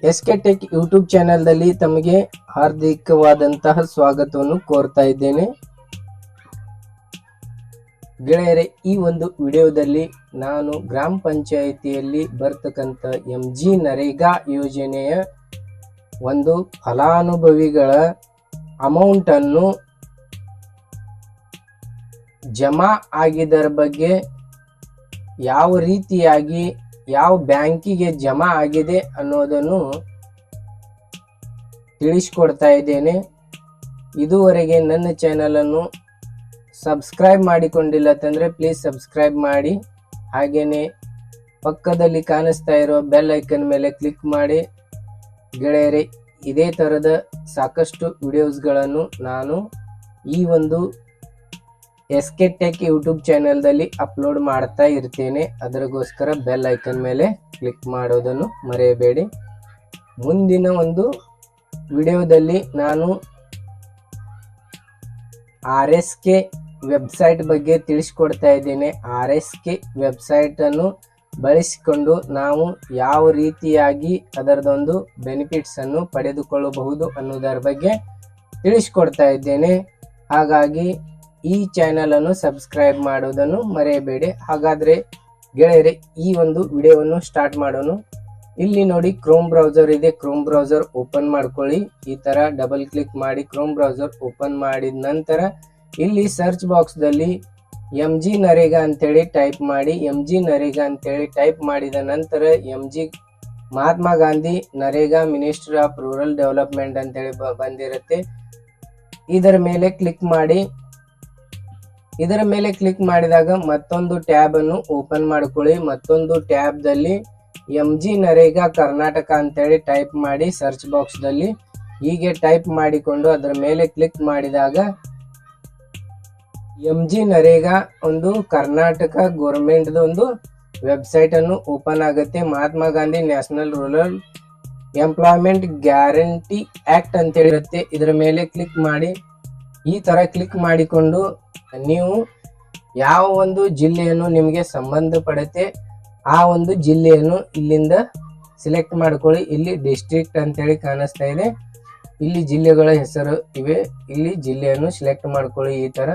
S K tech YouTube ಚಾನೆಲ್ನಲ್ಲಿ ತಮಗೆ ಹಾರ್ದಿಕವಾದಂತಹ ಸ್ವಾಗತವನ್ನು ಕೋರ್ತಾ ಇದ್ದೇನೆ. ಗೆಳೆಯರೆ, ಈ ಒಂದು ವಿಡಿಯೋದಲ್ಲಿ ನಾನು ಗ್ರಾಮ ಪಂಚಾಯಿತಿಯಲ್ಲಿ ಬರ್ತಕ್ಕಂಥ MG ನರೇಗಾ ಯೋಜನೆಯ ಒಂದು ಫಲಾನುಭವಿಗಳ ಅಮೌಂಟನ್ನು ಜಮಾ ಆಗಿದ್ದರ ಬಗ್ಗೆ, ಯಾವ ರೀತಿಯಾಗಿ ಯಾವ ಬ್ಯಾಂಕಿಗೆ ಜಮಾ ಆಗಿದೆ ಅನ್ನೋದನ್ನು ತಿಳಿಸ್ಕೊಡ್ತಾ ಇದ್ದೇನೆ. ಇದುವರೆಗೆ ನನ್ನ ಚಾನಲನ್ನು ಸಬ್ಸ್ಕ್ರೈಬ್ ಮಾಡಿಕೊಂಡಿಲ್ಲ ಅಂತಂದರೆ ಪ್ಲೀಸ್ ಸಬ್ಸ್ಕ್ರೈಬ್ ಮಾಡಿ. ಹಾಗೆಯೇ ಪಕ್ಕದಲ್ಲಿ ಕಾಣಿಸ್ತಾ ಇರೋ ಬೆಲ್ ಐಕನ್ ಮೇಲೆ ಕ್ಲಿಕ್ ಮಾಡಿ. ಗೆಳೆಯರೆ, ಇದೇ ಥರದ ಸಾಕಷ್ಟು ವಿಡಿಯೋಸ್ಗಳನ್ನು ನಾನು ಈ ಒಂದು ಎಸ್ಕೆ ಟೆಕ್ ಯೂಟ್ಯೂಬ್ ಚಾನೆಲ್ದಲ್ಲಿ ಅಪ್ಲೋಡ್ ಮಾಡ್ತಾ ಇರ್ತೇನೆ. ಅದಕ್ಕೋಸ್ಕರ ಬೆಲ್ ಐಕನ್ ಮೇಲೆ ಕ್ಲಿಕ್ ಮಾಡೋದನ್ನು ಮರೆಯಬೇಡಿ. ಮುಂದಿನ ಒಂದು ವಿಡಿಯೋದಲ್ಲಿ ನಾನು RSK ವೆಬ್ಸೈಟ್ ಬಗ್ಗೆ ತಿಳಿಸ್ಕೊಡ್ತಾ ಇದ್ದೇನೆ. RSK ವೆಬ್ಸೈಟನ್ನು ಬಳಸಿಕೊಂಡು ನಾವು ಯಾವ ರೀತಿಯಾಗಿ ಅದರದೊಂದು ಬೆನಿಫಿಟ್ಸನ್ನು ಪಡೆದುಕೊಳ್ಳಬಹುದು ಅನ್ನೋದರ ಬಗ್ಗೆ ತಿಳಿಸ್ಕೊಡ್ತಾ ಇದ್ದೇನೆ. ಹಾಗಾಗಿ ಈ ಚಾನಲನ್ನು ಸಬ್ಸ್ಕ್ರೈಬ್ ಮಾಡೋದನ್ನು ಮರೆಯಬೇಡಿ. ಹಾಗಾದರೆ ಗೆಳೆಯರೆ, ಈ ಒಂದು ವಿಡಿಯೋವನ್ನು ಸ್ಟಾರ್ಟ್ ಮಾಡೋಣ. ಇಲ್ಲಿ ನೋಡಿ, ಕ್ರೋಮ್ ಬ್ರೌಸರ್ ಇದೆ. ಕ್ರೋಮ್ ಬ್ರೌಸರ್ ಓಪನ್ ಮಾಡ್ಕೊಳ್ಳಿ. ಈ ಥರ ಡಬಲ್ ಕ್ಲಿಕ್ ಮಾಡಿ ಕ್ರೋಮ್ ಬ್ರೌಸರ್ ಓಪನ್ ಮಾಡಿದ ನಂತರ ಇಲ್ಲಿ ಸರ್ಚ್ ಬಾಕ್ಸ್ದಲ್ಲಿ MG ನರೇಗಾ ಅಂತೇಳಿ ಟೈಪ್ ಮಾಡಿ. MG ನರೇಗಾ ಅಂತೇಳಿ ಟೈಪ್ ಮಾಡಿದ ನಂತರ MG Mahatma Gandhi NREGA ministry of rural development ಅಂತೇಳಿ ಬಂದಿರುತ್ತೆ. ಇದರ ಮೇಲೆ ಕ್ಲಿಕ್ ಮಾಡಿ. ಇದರ ಮೇಲೆ ಕ್ಲಿಕ್ ಮಾಡಿದಾಗ ಮತ್ತೊಂದು ಟ್ಯಾಬ್ ಅನ್ನು ಓಪನ್ ಮಾಡ್ಕೊಳ್ಳಿ. ಮತ್ತೊಂದು ಟ್ಯಾಬ್ದಲ್ಲಿ MG ನರೇಗಾ ಕರ್ನಾಟಕ ಅಂತೇಳಿ ಟೈಪ್ ಮಾಡಿ ಸರ್ಚ್ ಬಾಕ್ಸ್ದಲ್ಲಿ ಹೀಗೆ ಟೈಪ್ ಮಾಡಿಕೊಂಡು ಅದರ ಮೇಲೆ ಕ್ಲಿಕ್ ಮಾಡಿದಾಗ MG ನರೇಗಾ ಒಂದು ಕರ್ನಾಟಕ ಗೌರ್ಮೆಂಟ್ದ ಒಂದು ವೆಬ್ಸೈಟ್ ಅನ್ನು ಓಪನ್ ಆಗುತ್ತೆ. Mahatma Gandhi national rural employment guarantee act ಅಂತೇಳಿ ಇರುತ್ತೆ. ಇದರ ಮೇಲೆ ಕ್ಲಿಕ್ ಮಾಡಿ. ಈ ತರ ಕ್ಲಿಕ್ ಮಾಡಿಕೊಂಡು ನೀವು ಯಾವ ಒಂದು ಜಿಲ್ಲೆಯನ್ನು ನಿಮಗೆ ಸಂಬಂಧಪಡುತ್ತೆ ಆ ಒಂದು ಜಿಲ್ಲೆಯನ್ನು ಇಲ್ಲಿಂದ ಸಿಲೆಕ್ಟ್ ಮಾಡ್ಕೊಳ್ಳಿ. ಇಲ್ಲಿ ಡಿಸ್ಟ್ರಿಕ್ಟ್ ಅಂತೇಳಿ ಕಾಣಿಸ್ತಾ ಇದೆ. ಇಲ್ಲಿ ಜಿಲ್ಲೆಗಳ ಹೆಸರು ಇವೆ. ಇಲ್ಲಿ ಜಿಲ್ಲೆಯನ್ನು ಸಿಲೆಕ್ಟ್ ಮಾಡ್ಕೊಳ್ಳಿ. ಈ ತರ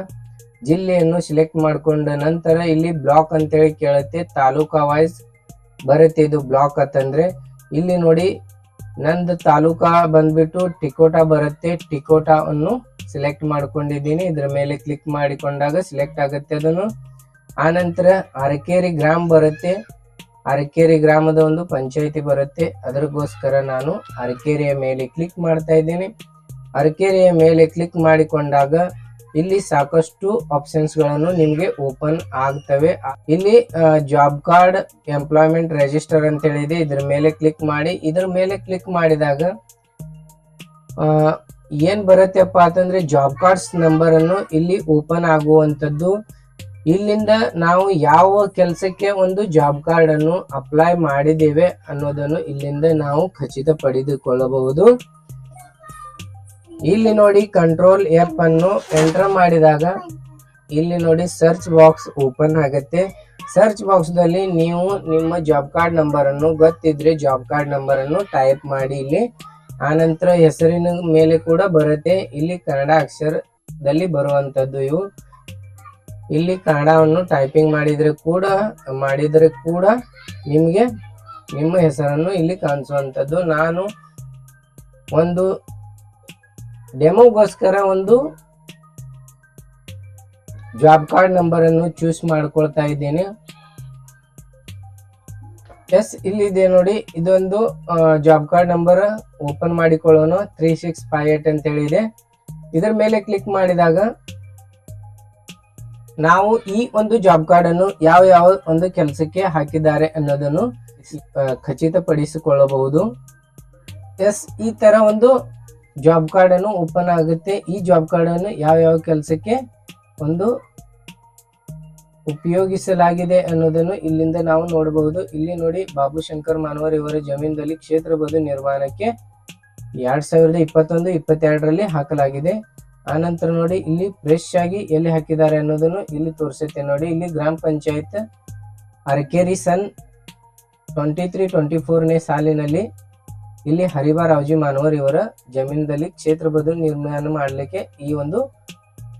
ಜಿಲ್ಲೆಯನ್ನು ಸಿಲೆಕ್ಟ್ ಮಾಡ್ಕೊಂಡ ನಂತರ ಇಲ್ಲಿ ಬ್ಲಾಕ್ ಅಂತೇಳಿ ಕೇಳುತ್ತೆ. ತಾಲೂಕಾ ವೈಸ್ ಬರುತ್ತೆ ಇದು ಬ್ಲಾಕ್ ಅಂತಂದ್ರೆ. ಇಲ್ಲಿ ನೋಡಿ, ನಂದು ತಾಲೂಕಾ ಬಂದ್ಬಿಟ್ಟು ಟಿಕೋಟಾ ಬರುತ್ತೆ. ಟಿಕೋಟಾವನ್ನು ಸಿಲೆಕ್ಟ್ ಮಾಡ್ಕೊಂಡಿದ್ದೀನಿ. ಇದರ ಮೇಲೆ ಕ್ಲಿಕ್ ಮಾಡಿಕೊಂಡಾಗ ಸಿಲೆಕ್ಟ್ ಆಗುತ್ತೆ ಅದನ್ನು. ಆನಂತರ ಅರಕೇರಿ ಗ್ರಾಮ ಬರುತ್ತೆ. ಅರಕೇರಿ ಗ್ರಾಮದ ಒಂದು ಪಂಚಾಯಿತಿ ಬರುತ್ತೆ. ಅದಕ್ಕೋಸ್ಕರ ನಾನು ಅರಕೇರಿಯ ಮೇಲೆ ಕ್ಲಿಕ್ ಮಾಡ್ತಾ ಇದ್ದೀನಿ. ಅರಕೇರಿಯ ಮೇಲೆ ಕ್ಲಿಕ್ ಮಾಡಿಕೊಂಡಾಗ ಇಲ್ಲಿ ಸಾಕಷ್ಟು ಆಪ್ಷನ್ಸ್ಗಳನ್ನು ನಿಮಗೆ ಓಪನ್ ಆಗ್ತವೆ. ಇಲ್ಲಿ ಜಾಬ್ ಕಾರ್ಡ್ ಎಂಪ್ಲಾಯ್ಮೆಂಟ್ ರಿಜಿಸ್ಟರ್ ಅಂತ ಹೇಳಿದೆ. ಇದ್ರ ಮೇಲೆ ಕ್ಲಿಕ್ ಮಾಡಿ. ಇದ್ರ ಮೇಲೆ ಕ್ಲಿಕ್ ಮಾಡಿದಾಗ ಏನ್ ಬರುತ್ತೆಪ್ಪ ಅಂತಂದ್ರೆ ಜಾಬ್ ಕಾರ್ಡ್ಸ್ ನಂಬರ್ ಅನ್ನು ಇಲ್ಲಿ ಓಪನ್ ಆಗುವಂತದ್ದು. ಇಲ್ಲಿಂದ ನಾವು ಯಾವ ಕೆಲಸಕ್ಕೆ ಒಂದು ಜಾಬ್ ಕಾರ್ಡ್ ಅನ್ನು ಅಪ್ಲೈ ಮಾಡಿದ್ದೇವೆ ಅನ್ನೋದನ್ನು ಇಲ್ಲಿಂದ ನಾವು ಖಚಿತಪಡಿಸಿಕೊಳ್ಳಬಹುದು. ಇಲ್ಲಿ ನೋಡಿ, ಕಂಟ್ರೋಲ್ F ಅನ್ನು ಎಂಟರ್ ಮಾಡಿದಾಗ ಇಲ್ಲಿ ನೋಡಿ ಸರ್ಚ್ ಬಾಕ್ಸ್ ಓಪನ್ ಆಗುತ್ತೆ. ಸರ್ಚ್ ಬಾಕ್ಸ್ ದಲ್ಲಿ ನೀವು ನಿಮ್ಮ ಜಾಬ್ ಕಾರ್ಡ್ ನಂಬರ್ ಅನ್ನು ಗೊತ್ತಿದ್ರೆ ಜಾಬ್ ಕಾರ್ಡ್ ನಂಬರ್ ಅನ್ನು ಟೈಪ್ ಮಾಡಿ. ಇಲ್ಲಿ ಆನಂತರ ಹೆಸರಿನ ಮೇಲೆ ಕೂಡ ಬರುತ್ತೆ. ಇಲ್ಲಿ ಕನ್ನಡ ಅಕ್ಷರದಲ್ಲಿ ಬರುವಂತದ್ದು ಇವು. ಇಲ್ಲಿ ಕನ್ನಡವನ್ನು ಟೈಪಿಂಗ್ ಮಾಡಿದ್ರೆ ಕೂಡ ನಿಮಗೆ ನಿಮ್ಮ ಹೆಸರನ್ನು ಇಲ್ಲಿ ಕಾಣಿಸುವಂತದ್ದು. ನಾನು ಒಂದು ಡೆಮೋಗೋಸ್ಕರ ಒಂದು ಜಾಬ್ ಕಾರ್ಡ್ ನಂಬರ್ ಅನ್ನು ಚೂಸ್ ಮಾಡ್ಕೊಳ್ತಾ ಇದ್ದೇನೆ. ಇಲ್ಲಿದೆ ನೋಡಿ, ಇದೊಂದು ಜಾಬ್ ಕಾರ್ಡ್ ನಂಬರ್ ಓಪನ್ ಮಾಡಿಕೊಳ್ಳೋಣ. 3658 ಅಂತ ಹೇಳಿದೆ. ಇದರ ಮೇಲೆ ಕ್ಲಿಕ್ ಮಾಡಿದಾಗ ನಾವು ಈ ಒಂದು ಜಾಬ್ ಕಾರ್ಡ್ ಅನ್ನು ಯಾವ ಒಂದು ಕೆಲಸಕ್ಕೆ ಹಾಕಿದ್ದಾರೆ ಅನ್ನೋದನ್ನು ಖಚಿತಪಡಿಸಿಕೊಳ್ಳಬಹುದು. ಈ ತರ ಒಂದು ಜಾಬ್ ಕಾರ್ಡ್ ಅನ್ನು ಓಪನ್ ಆಗುತ್ತೆ. ಈ ಜಾಬ್ ಕಾರ್ಡ್ ಅನ್ನು ಯಾವ ಕೆಲಸಕ್ಕೆ ಒಂದು ಉಪಯೋಗಿಸಲಾಗಿದೆ ಅನ್ನೋದನ್ನು ಇಲ್ಲಿಂದ ನಾವು ನೋಡಬಹುದು. ಇಲ್ಲಿ ನೋಡಿ, ಬಾಬು ಶಂಕರ್ ಮಾನವರ್ ಇವರ ಜಮೀನಲ್ಲಿ ಕ್ಷೇತ್ರ ಬದು ನಿರ್ಮಾಣಕ್ಕೆ 2021-22ರಲ್ಲಿ ಹಾಕಲಾಗಿದೆ. ಆನಂತರ ನೋಡಿ, ಇಲ್ಲಿ ಫ್ರೆಶ್ ಆಗಿ ಎಲ್ಲಿ ಹಾಕಿದ್ದಾರೆ ಅನ್ನೋದನ್ನು ಇಲ್ಲಿ ತೋರಿಸುತ್ತೆ ನೋಡಿ. ಇಲ್ಲಿ ಗ್ರಾಮ ಪಂಚಾಯತ್ ಅರಕೇರಿ ಸನ್ 23-24ನೇ ಸಾಲಿನಲ್ಲಿ ಇಲ್ಲಿ ಹರಿಬಾ ರಾವ್ಜಿ ಮಾನವರ್ ಇವರ ಜಮೀನದಲ್ಲಿ ಕ್ಷೇತ್ರ ಬದಲು ನಿರ್ಮಾಣ ಮಾಡಲಿಕ್ಕೆ ಈ ಒಂದು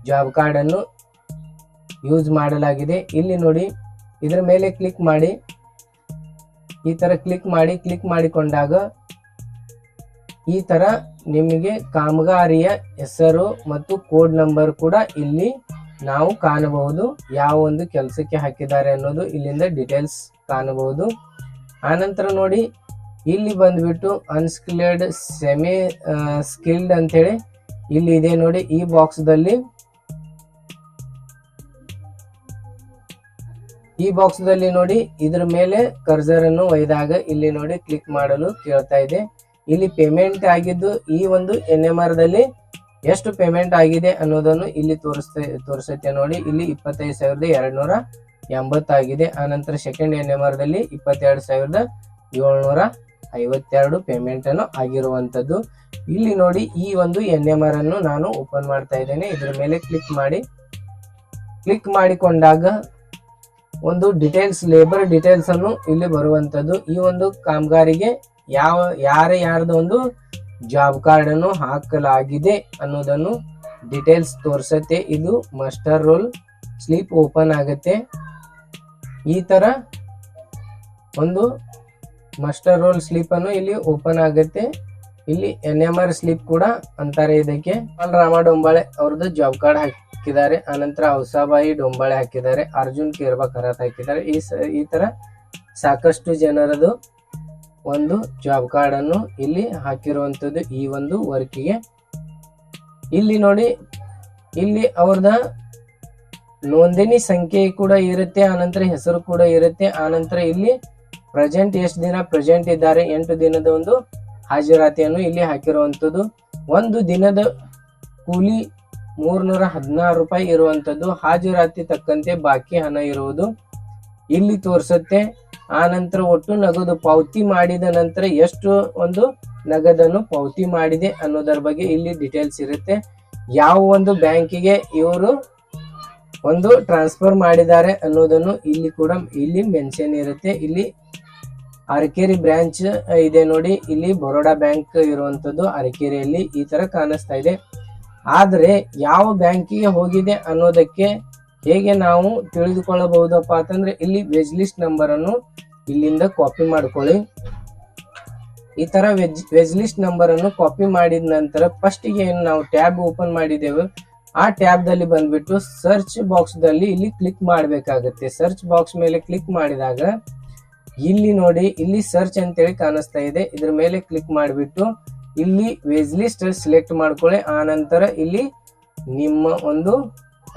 ಜಾಬ್ ಕಾರ್ಡ್ ಅನ್ನು ಯೂಸ್ ಮಾಡಲಾಗಿದೆ. ಇಲ್ಲಿ ನೋಡಿ ಇದರ ಮೇಲೆ ಕ್ಲಿಕ್ ಮಾಡಿ, ಈ ತರ ಕ್ಲಿಕ್ ಮಾಡಿಕೊಂಡಾಗ ಈ ತರ ನಿಮಗೆ ಕಾಮಗಾರಿಯ ಹೆಸರು ಮತ್ತು ಕೋಡ್ ನಂಬರ್ ಕೂಡ ಇಲ್ಲಿ ನಾವು ಕಾಣಬಹುದು. ಯಾವ ಒಂದು ಕೆಲಸಕ್ಕೆ ಹಾಕಿದ್ದಾರೆ ಅನ್ನೋದು ಇಲ್ಲಿಂದ ಡೀಟೇಲ್ಸ್ ಕಾಣಬಹುದು. ಆನಂತರ ನೋಡಿ ಇಲ್ಲಿ ಬಂದ್ಬಿಟ್ಟು ಅನ್ಸ್ಕಿಲ್ಡ್ ಸೆಮಿ ಸ್ಕಿಲ್ಡ್ ಅಂತೇಳಿ ಇಲ್ಲಿ ಇದೆ ನೋಡಿ. ಈ ಬಾಕ್ಸ್ ದಲ್ಲಿ ನೋಡಿ ಇದ್ರ ಮೇಲೆ ಕರ್ಸರ್ ಅನ್ನು ಒಯ್ದಾಗ ಇಲ್ಲಿ ನೋಡಿ ಕ್ಲಿಕ್ ಮಾಡಲು ಕೇಳ್ತಾ ಇದೆ. ಇಲ್ಲಿ ಪೇಮೆಂಟ್ ಆಗಿದ್ದು ಈ ಒಂದು NMR ದಲ್ಲಿ ಎಷ್ಟು ಪೇಮೆಂಟ್ ಆಗಿದೆ ಅನ್ನೋದನ್ನು ಇಲ್ಲಿ ತೋರಿಸುತ್ತೆ ನೋಡಿ. ಇಲ್ಲಿ 25,280 ಆಗಿದೆ. ಆನಂತರ ಸೆಕೆಂಡ್ NMR ದಲ್ಲಿ 22,752 ಪೇಮೆಂಟ್ ಅನ್ನು ಆಗಿರುವಂತದ್ದು. ಇಲ್ಲಿ ನೋಡಿ ಈ ಒಂದು NMR ಅನ್ನು ನಾನು ಓಪನ್ ಮಾಡ್ತಾ ಇದ್ದೇನೆ. ಇದ್ರ ಮೇಲೆ ಕ್ಲಿಕ್ ಮಾಡಿಕೊಂಡಾಗ ಒಂದು ಡೀಟೇಲ್ಸ್, ಲೇಬರ್ ಡೀಟೇಲ್ಸ್ ಅನ್ನು ಇಲ್ಲಿ ಬರುವಂತದ್ದು. ಈ ಒಂದು ಕಾಮಗಾರಿಗೆ ಯಾರ್ದು ಒಂದು ಜಾಬ್ ಕಾರ್ಡ್ ಅನ್ನು ಹಾಕಲಾಗಿದೆ ಅನ್ನೋದನ್ನು ಡೀಟೇಲ್ಸ್ ತೋರಿಸುತ್ತೆ. ಇದು ಮಾಸ್ಟರ್ ರೋಲ್ ಸ್ಲಿಪ್ ಓಪನ್ ಆಗುತ್ತೆ. ಈ ತರ ಒಂದು ಮಾಸ್ಟರ್ ರೋಲ್ ಸ್ಲಿಪ್ ಅನ್ನು ಇಲ್ಲಿ ಓಪನ್ ಆಗುತ್ತೆ. ಇಲ್ಲಿ NMR ಸ್ಲಿಪ್ ಕೂಡ ಅಂತಾರೆ ಇದಕ್ಕೆ. ರಾಮ ಡೊಂಬಾಳೆ ಅವ್ರದ್ದು ಜಾಬ್ ಕಾರ್ಡ್ ಹಾಕಿದ್ದಾರೆ. ಆನಂತರ ಔಸಾಬಾಯಿ ಡೊಂಬಾಳೆ ಹಾಕಿದ್ದಾರೆ. ಅರ್ಜುನ್ ಕೇರ್ಬಾ ಖರಾತ್ ಹಾಕಿದ್ದಾರೆ. ಈ ತರ ಸಾಕಷ್ಟು ಜನರದು ಒಂದು ಜಾಬ್ ಕಾರ್ಡ್ ಅನ್ನು ಇಲ್ಲಿ ಹಾಕಿರುವಂತದ್ದು ಈ ಒಂದು ವರ್ಕಿಗೆ. ಇಲ್ಲಿ ನೋಡಿ ಇಲ್ಲಿ ಅವ್ರದ ನೋಂದಣಿ ಸಂಖ್ಯೆ ಕೂಡ ಇರುತ್ತೆ, ಆನಂತರ ಹೆಸರು ಕೂಡ ಇರುತ್ತೆ. ಆನಂತರ ಇಲ್ಲಿ ಪ್ರೆಸೆಂಟ್ ಎಷ್ಟು ದಿನ ಪ್ರೆಸೆಂಟ್ ಇದ್ದಾರೆ, 8 ದಿನದ ಒಂದು ಹಾಜರಾತಿಯನ್ನು ಇಲ್ಲಿ ಹಾಕಿರುವಂತದ್ದು. ಒಂದು ದಿನದ ಕೂಲಿ 316 ರೂಪಾಯಿ ಇರುವಂತದ್ದು. ಹಾಜರಾತಿ ತಕ್ಕಂತೆ ಬಾಕಿ ಹಣ ಇರುವುದು ಇಲ್ಲಿ ತೋರಿಸುತ್ತೆ. ಆನಂತರ ಒಟ್ಟು ನಗದು ಪಾವತಿ ಮಾಡಿದ ನಂತರ ಎಷ್ಟು ಒಂದು ನಗದನ್ನು ಪಾವತಿ ಮಾಡಿದೆ ಅನ್ನೋದರ ಬಗ್ಗೆ ಇಲ್ಲಿ ಡೀಟೇಲ್ಸ್ ಇರುತ್ತೆ. ಯಾವ ಒಂದು ಬ್ಯಾಂಕಿಗೆ ಇವರು ಒಂದು ಟ್ರಾನ್ಸ್ಫರ್ ಮಾಡಿದ್ದಾರೆ ಅನ್ನೋದನ್ನು ಇಲ್ಲಿ ಮೆನ್ಷನ್ ಇರುತ್ತೆ. ಇಲ್ಲಿ ಅರಕೇರಿ ಬ್ರಾಂಚ್ ಇದೆ ನೋಡಿ. ಇಲ್ಲಿ ಬರೋಡಾ ಬ್ಯಾಂಕ್ ಇರುವಂತದ್ದು ಅರಕೇರಿಯಲ್ಲಿ ಈ ತರ ಕಾಣಿಸ್ತಾ ಇದೆ. ಆದ್ರೆ ಯಾವ ಬ್ಯಾಂಕಿಗೆ ಹೋಗಿದೆ ಅನ್ನೋದಕ್ಕೆ ಹೇಗೆ ನಾವು ತಿಳಿದುಕೊಳ್ಳಬಹುದಪ್ಪ ಅಂತಂದ್ರೆ ಇಲ್ಲಿ ವೆಜ್ ಲಿಸ್ಟ್ ನಂಬರ್ ಅನ್ನು ಇಲ್ಲಿಂದ ಕಾಪಿ ಮಾಡ್ಕೊಳ್ಳಿ. ಈ ತರ ವೆಜ್ ಲಿಸ್ಟ್ ನಂಬರ್ ಅನ್ನು ಕಾಪಿ ಮಾಡಿದ ನಂತರ ಫಸ್ಟ್ ಗೆ ಏನು ನಾವು ಟ್ಯಾಬ್ ಓಪನ್ ಮಾಡಿದ್ದೇವೆ ಆ ಟ್ಯಾಬ್ ದಲ್ಲಿ ಬಂದ್ಬಿಟ್ಟು ಸರ್ಚ್ ಬಾಕ್ಸ್ ದಲ್ಲಿ ಇಲ್ಲಿ ಕ್ಲಿಕ್ ಮಾಡಬೇಕಾಗುತ್ತೆ. ಸರ್ಚ್ ಬಾಕ್ಸ್ ಮೇಲೆ ಕ್ಲಿಕ್ ಮಾಡಿದಾಗ ಇಲ್ಲಿ ನೋಡಿ ಇಲ್ಲಿ ಸರ್ಚ್ ಅಂತೇಳಿ ಕಾಣಿಸ್ತಾ ಇದೆ. ಇದ್ರ ಮೇಲೆ ಕ್ಲಿಕ್ ಮಾಡಿಬಿಟ್ಟು ಇಲ್ಲಿ ವೆಜ್ ಲಿಸ್ಟ್ ಸಿಲೆಕ್ಟ್ ಮಾಡ್ಕೊಳ್ಳಿ. ಆನಂತರ ಇಲ್ಲಿ ನಿಮ್ಮ ಒಂದು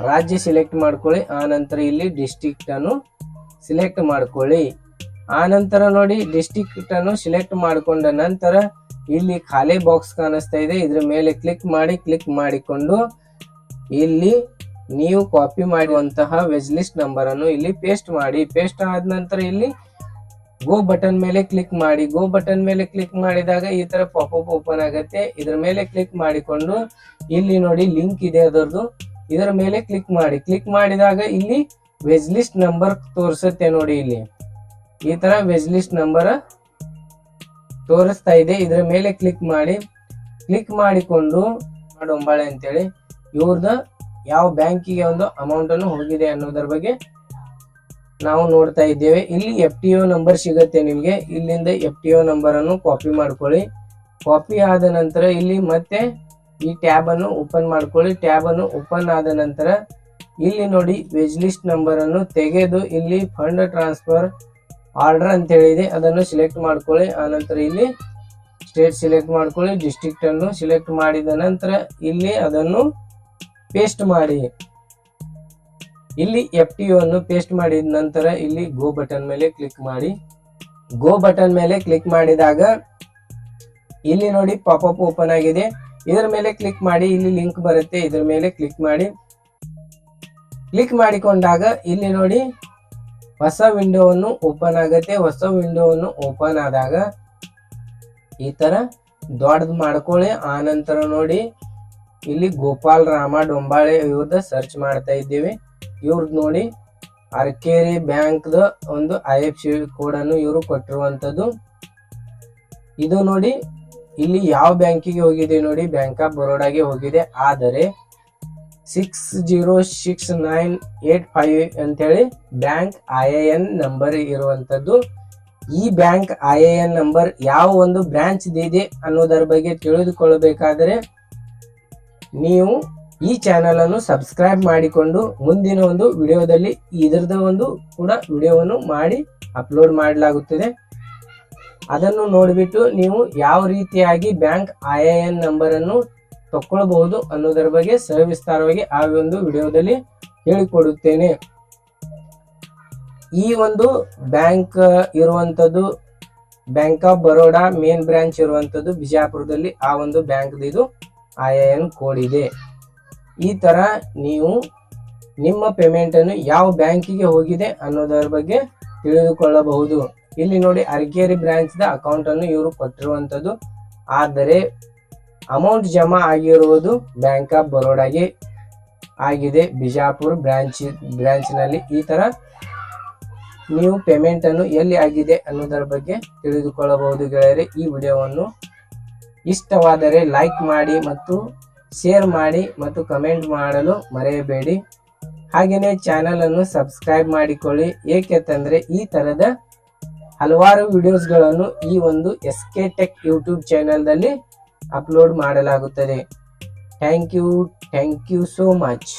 ರಾಜ್ಯ ಸಿಲೆಕ್ಟ್ ಮಾಡ್ಕೊಳ್ಳಿ. ಆನಂತರ ಇಲ್ಲಿ ಡಿಸ್ಟ್ರಿಕ್ಟ್ ಅನ್ನು ಸಿಲೆಕ್ಟ್ ಮಾಡ್ಕೊಳ್ಳಿ. ಆನಂತರ ನೋಡಿ ಡಿಸ್ಟ್ರಿಕ್ಟ್ ಅನ್ನು ಸಿಲೆಕ್ಟ್ ಮಾಡಿಕೊಂಡ ನಂತರ ಇಲ್ಲಿ ಖಾಲಿ ಬಾಕ್ಸ್ ಕಾಣಿಸ್ತಾ ಇದೆ. ಇದ್ರ ಮೇಲೆ ಕ್ಲಿಕ್ ಮಾಡಿಕೊಂಡು ಇಲ್ಲಿ ನೀವು ಕಾಪಿ ಮಾಡುವಂತಹ ವೆಜ್ ಲಿಸ್ಟ್ ನಂಬರ್ ಅನ್ನು ಇಲ್ಲಿ ಪೇಸ್ಟ್ ಮಾಡಿ. ಪೇಸ್ಟ್ ಆದ ನಂತರ ಇಲ್ಲಿ ಗೋ ಬಟನ್ ಮೇಲೆ ಕ್ಲಿಕ್ ಮಾಡಿ. ಗೋ ಬಟನ್ ಮೇಲೆ ಕ್ಲಿಕ್ ಮಾಡಿದಾಗ ಈ ತರ ಪಾಪ್ಅಪ್ ಓಪನ್ ಆಗುತ್ತೆ. ಇದ್ರ ಮೇಲೆ ಕ್ಲಿಕ್ ಮಾಡಿಕೊಂಡು ಇಲ್ಲಿ ನೋಡಿ ಲಿಂಕ್ ಇದೆ ಅದರದ್ದು, ಇದರ ಮೇಲೆ ಕ್ಲಿಕ್ ಮಾಡಿ. ಕ್ಲಿಕ್ ಮಾಡಿದಾಗ ಇಲ್ಲಿ ವೆಜ್ ಲಿಸ್ಟ್ ನಂಬರ್ ತೋರಿಸುತ್ತೆ ನೋಡಿ. ಇಲ್ಲಿ ಈ ತರ ವೆಜ್ ಲಿಸ್ಟ್ ನಂಬರ್ ತೋರಿಸ್ತಾ ಇದೆ. ಇದರ ಮೇಲೆ ಕ್ಲಿಕ್ ಮಾಡಿ. ಕ್ಲಿಕ್ ಮಾಡಿಕೊಂಡು ಡೊಂಬಾಳೆ ಅಂತೇಳಿ ಇವ್ರದ ಯಾವ ಬ್ಯಾಂಕಿಗೆ ಒಂದು ಅಮೌಂಟ್ ಅನ್ನು ಹೋಗಿದೆ ಅನ್ನೋದರ ಬಗ್ಗೆ ನಾವು ನೋಡ್ತಾ ಇದ್ದೇವೆ. ಇಲ್ಲಿ FTO ನಂಬರ್ ಸಿಗುತ್ತೆ ನಿಮ್ಗೆ. ಇಲ್ಲಿಂದ FTO ನಂಬರ್ ಅನ್ನು ಕಾಪಿ ಮಾಡ್ಕೊಳ್ಳಿ. ಕಾಪಿ ಆದ ನಂತರ ಇಲ್ಲಿ ಮತ್ತೆ ಈ ಟ್ಯಾಬ್ ಅನ್ನು ಓಪನ್ ಮಾಡ್ಕೊಳ್ಳಿ. ಟ್ಯಾಬ್ ಅನ್ನು ಓಪನ್ ಆದ ನಂತರ ಇಲ್ಲಿ ನೋಡಿ ವೆಜ್ ಲಿಸ್ಟ್ ನಂಬರ್ ಅನ್ನು ತೆಗೆದು ಇಲ್ಲಿ ಫಂಡ್ ಟ್ರಾನ್ಸ್ಫರ್ ಆರ್ಡರ್ ಅಂತ ಹೇಳಿದೆ ಅದನ್ನು ಸಿಲೆಕ್ಟ್ ಮಾಡ್ಕೊಳ್ಳಿ. ಆನಂತರ ಇಲ್ಲಿ ಸ್ಟೇಟ್ ಸಿಲೆಕ್ಟ್ ಮಾಡ್ಕೊಳ್ಳಿ. ಡಿಸ್ಟ್ರಿಕ್ಟ್ ಅನ್ನು ಸಿಲೆಕ್ಟ್ ಮಾಡಿದ ನಂತರ ಇಲ್ಲಿ ಅದನ್ನು ಪೇಸ್ಟ್ ಮಾಡಿ. ಇಲ್ಲಿ FTO ಅನ್ನು ಪೇಸ್ಟ್ ಮಾಡಿದ ನಂತರ ಇಲ್ಲಿ ಗೋ ಬಟನ್ ಮೇಲೆ ಕ್ಲಿಕ್ ಮಾಡಿ. ಗೋ ಬಟನ್ ಮೇಲೆ ಕ್ಲಿಕ್ ಮಾಡಿದಾಗ ಇಲ್ಲಿ ನೋಡಿ ಪಾಪ್ಅಪ್ ಓಪನ್ ಆಗಿದೆ. ಇದರ ಮೇಲೆ ಕ್ಲಿಕ್ ಮಾಡಿ. ಇಲ್ಲಿ ಲಿಂಕ್ ಬರುತ್ತೆ, ಇದರ ಮೇಲೆ ಕ್ಲಿಕ್ ಮಾಡಿ. ಕ್ಲಿಕ್ ಮಾಡಿಕೊಂಡಾಗ ಇಲ್ಲಿ ನೋಡಿ ಹೊಸ ವಿಂಡೋವನ್ನು ಓಪನ್ ಆಗುತ್ತೆ. ಹೊಸ ವಿಂಡೋವನ್ನು ಓಪನ್ ಆದಾಗ ಈ ತರ ದೊಡ್ಡದು ಮಾಡ್ಕೊಳ್ಳಿ. ಆನಂತರ ನೋಡಿ ಇಲ್ಲಿ ಗೋಪಾಲ್ ರಾಮ ಡೊಂಬಾಳೆ ಇವ್ರದ್ದು ಸರ್ಚ್ ಮಾಡ್ತಾ ಇದ್ದೇವೆ. ಇವ್ರದ್ದು ನೋಡಿ ಅರಕೇರಿ ಬ್ಯಾಂಕ್ ಒಂದು IFSC ಕೋಡ್ ಅನ್ನು ಇವರು ಕೊಟ್ಟಿರುವಂತದ್ದು. ಇದು ನೋಡಿ ಇಲ್ಲಿ ಯಾವ ಬ್ಯಾಂಕಿಗೆ ಹೋಗಿದೆ ನೋಡಿ, ಬ್ಯಾಂಕ್ ಆಫ್ ಬರೋಡಾಗೆ ಹೋಗಿದೆ. ಆದರೆ 606985 ಅಂತೇಳಿ ಬ್ಯಾಂಕ್ IIN ನಂಬರ್ ಇರುವಂತದ್ದು. ಈ ಬ್ಯಾಂಕ್ IIN ನಂಬರ್ ಯಾವ ಒಂದು ಬ್ರಾಂಚ್ ಇದೆ ಅನ್ನೋದರ ಬಗ್ಗೆ ತಿಳಿದುಕೊಳ್ಳಬೇಕಾದರೆ ನೀವು ಈ ಚಾನೆಲ್ ಅನ್ನು ಸಬ್ಸ್ಕ್ರೈಬ್ ಮಾಡಿಕೊಂಡು ಮುಂದಿನ ಒಂದು ವಿಡಿಯೋದಲ್ಲಿ ಇದರದ ಒಂದು ಕೂಡ ವಿಡಿಯೋವನ್ನು ಮಾಡಿ ಅಪ್ಲೋಡ್ ಮಾಡಲಾಗುತ್ತದೆ. ಅದನ್ನು ನೋಡಿಬಿಟ್ಟು ನೀವು ಯಾವ ರೀತಿಯಾಗಿ ಬ್ಯಾಂಕ್ IIN ನಂಬರ್ ಅನ್ನು ತಕ್ಕೊಳ್ಬಹುದು ಅನ್ನೋದರ ಬಗ್ಗೆ ಸವಿಸ್ತಾರವಾಗಿ ಆ ಒಂದು ವಿಡಿಯೋದಲ್ಲಿ ಹೇಳಿಕೊಡುತ್ತೇನೆ. ಈ ಒಂದು ಬ್ಯಾಂಕ್ ಇರುವಂತದ್ದು bank of Baroda main branch ಇರುವಂತದ್ದು ಬಿಜಾಪುರದಲ್ಲಿ. ಆ ಒಂದು ಬ್ಯಾಂಕ್ ಇದು IIN ಕೋಡ್ ಇದೆ. ಈ ತರ ನೀವು ನಿಮ್ಮ ಪೇಮೆಂಟ್ ಅನ್ನು ಯಾವ ಬ್ಯಾಂಕಿಗೆ ಹೋಗಿದೆ ಅನ್ನೋದರ ಬಗ್ಗೆ ತಿಳಿದುಕೊಳ್ಳಬಹುದು. ಇಲ್ಲಿ ನೋಡಿ ಅರಕೇರಿ ಬ್ರಾಂಚ್ ದ ಅಕೌಂಟ್ ಅನ್ನು ಇವರು ಕೊಟ್ಟಿರುವಂತದ್ದು, ಆದರೆ ಅಮೌಂಟ್ ಜಮಾ ಆಗಿರುವುದು ಬ್ಯಾಂಕ್ ಆಫ್ ಬರೋಡಾಗೆ ಆಗಿದೆ ಬಿಜಾಪುರ ಬ್ರಾಂಚ್ ನಲ್ಲಿ. ಈ ತರ ನೀವು ಪೇಮೆಂಟ್ ಅನ್ನು ಎಲ್ಲಿ ಆಗಿದೆ ಅನ್ನೋದರ ಬಗ್ಗೆ ತಿಳಿದುಕೊಳ್ಳಬಹುದು ಗೆಳೆಯರೆ. ಈ ವಿಡಿಯೋವನ್ನು ಇಷ್ಟವಾದರೆ ಲೈಕ್ ಮಾಡಿ ಮತ್ತು ಶೇರ್ ಮಾಡಿ ಮತ್ತು ಕಮೆಂಟ್ ಮಾಡಲು ಮರೆಯಬೇಡಿ. ಹಾಗೆಯೇ ಚಾನೆಲ್ ಅನ್ನು ಸಬ್ಸ್ಕ್ರೈಬ್ ಮಾಡಿಕೊಳ್ಳಿ, ಏಕೆಂತಂದ್ರೆ ಈ ತರದ ಹಲವಾರು ವಿಡಿಯೋಸ್ಗಳನ್ನು ಈ ಒಂದು SK Tech ಯೂಟ್ಯೂಬ್ ಚಾನೆಲ್ದಲ್ಲಿ ಅಪ್ಲೋಡ್ ಮಾಡಲಾಗುತ್ತದೆ. Thank you so much.